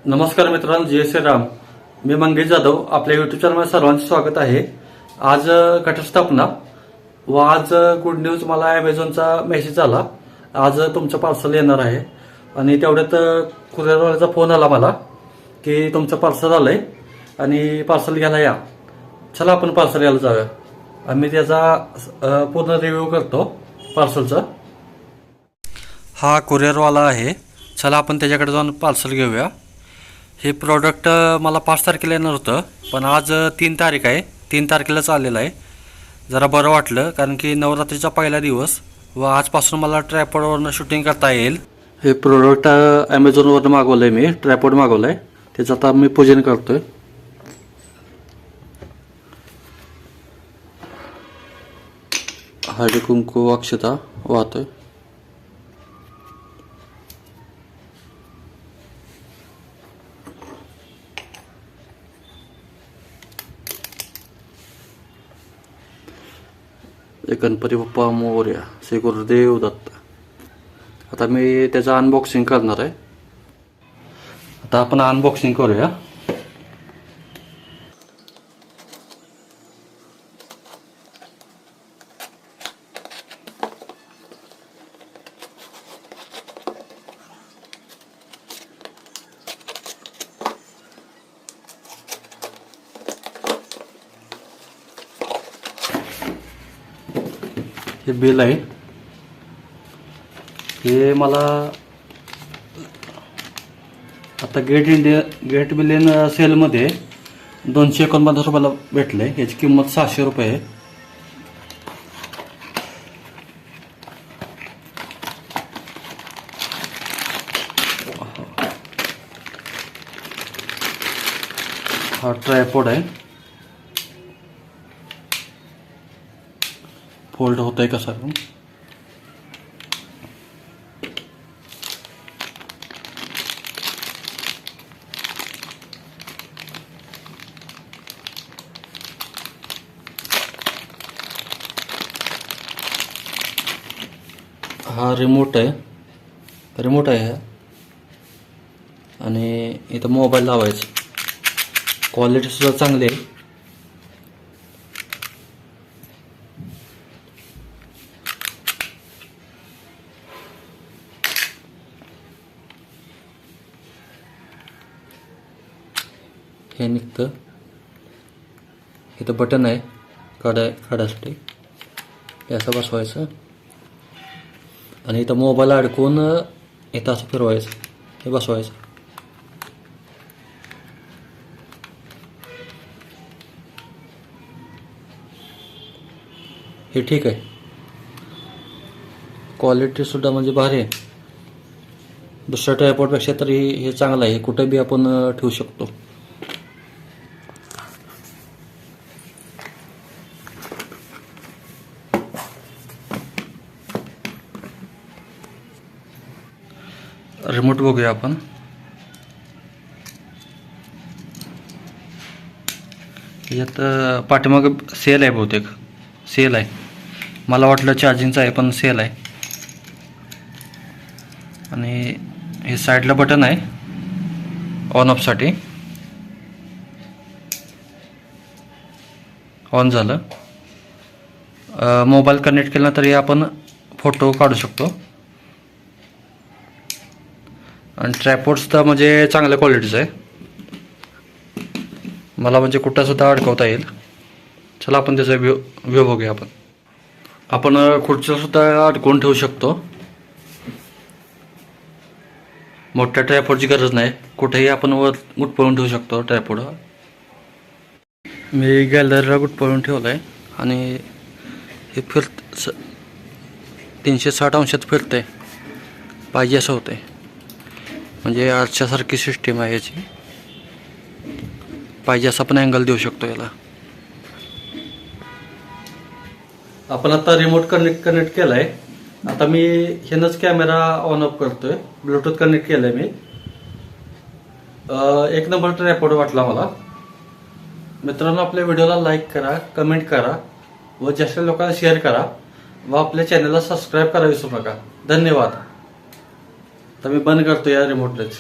नमस्कार मित्रांनो, जय श्रीराम. मी मंगेश जाधव. आपल्या युट्यूब चॅनलमध्ये सर्वांचे स्वागत आहे. आज घटस्थापना व आज गुड न्यूज. मला अमेझॉनचा मेसेज आला, आज तुमचं पार्सल येणार आहे. आणि तेवढ्यात कुरिअरवाल्याचा फोन आला मला की तुमचं पार्सल आलंय आणि पार्सल घ्यायला या. चला आपण पार्सल घ्यायला जाऊया. आम्ही त्याचा पूर्ण रिव्ह्यू करतो पार्सलचा. हा कुरिअरवाला आहे. चला आपण त्याच्याकडे जाऊन पार्सल घेऊया. हे प्रोडक्ट मला 5 तारखेला येणार होतं, पण आज 3 तारीख आहे. 3 तारखेलाच आलेलं आहे. जरा बरं वाटलं, कारण की नवरात्रीचा पहिला दिवस व आजपासून मला ट्रायपॉडवरनं शूटिंग करता येईल. हे प्रोडक्ट ॲमेझॉनवरनं मागवलं आहे. मी ट्रायपॉड मागवलं आहे, त्याचं आता मी पूजन करतोय. हळदी कुंकू अक्षता वाहतोय. गणपती बाप्पा मोरया, श्री गुरुदेव दत्त. आता मी त्याचं अनबॉक्सिंग करणार आहे. आता आपण अनबॉक्सिंग करूया. हे बिल आहे. हे मला आता गेट बिलियन सेलमध्ये 249 रुपयाला भेटले. याची किंमत 600 रुपये आहे. हा ट्रायपॉड आहे. फोल्ड होत आहे कसा. हा रिमोट आहे. आणि इथं मोबाईल लावायचं. क्वालिटी सुद्धा चांगली आहे. हे निघतं. इथं बटन आहे काढायसाठी. हे असं बसवायचं आणि इथं मोबाईल अडकवून इथं असं फिरवायचं. हे बसवायचं. हे ठीक आहे. क्वालिटी सुद्धा म्हणजे भारी आहे. दुसऱ्या ट्रायपॉडपेक्षा तरी हे चांगलं आहे. कुठे बी आपण ठेवू शकतो. रिमोट बघूया आपण. यात पाठीमागं सेल आहे, बहुतेक सेल आहे. मला वाटलं चार्जिंगचं आहे, पण सेल आहे. आणि हे साईडला बटन आहे ऑन ऑफसाठी. ऑन झालं. मोबाईल कनेक्ट केला तरी आपण फोटो काढू शकतो. आणि ट्रायपॉड सुद्धा म्हणजे चांगल्या क्वालिटीचं आहे. मला म्हणजे कुठं सुद्धा अडकवता येईल. चला आपण त्याचा व्ह्यू बघूया. आपण खुर्चीला सुद्धा अडकवून ठेवू शकतो. मोठ्या ट्रायपॉडची गरज नाही. कुठेही आपण वर गुटपळून ठेवू शकतो ट्रायपॉड. मी गॅलरीला गुटपळून ठेवलं आहे आणि हे 360 अंशात फिरतंय. पाहिजे असं होतंय. म्हणजे आरशासारखी सिस्टीम आहे याची. पाहिजे असा पण अँगल देऊ शकतो याला. आपण आता रिमोट कनेक्ट केला आहे. आता मी ह्यानंच कॅमेरा ऑन ऑफ करतोय. ब्लूटूथ कनेक्ट केलं आहे मी. 1 नंबर ट्रायपॉड वाटला मला. मित्रांनो, आपल्या व्हिडिओला लाईक करा, कमेंट करा व जास्त लोकांना शेअर करा व आपल्या चॅनलला सबस्क्राईब करा विसरू नका. धन्यवाद. तर मी बंद करतो या रिमोटनेच.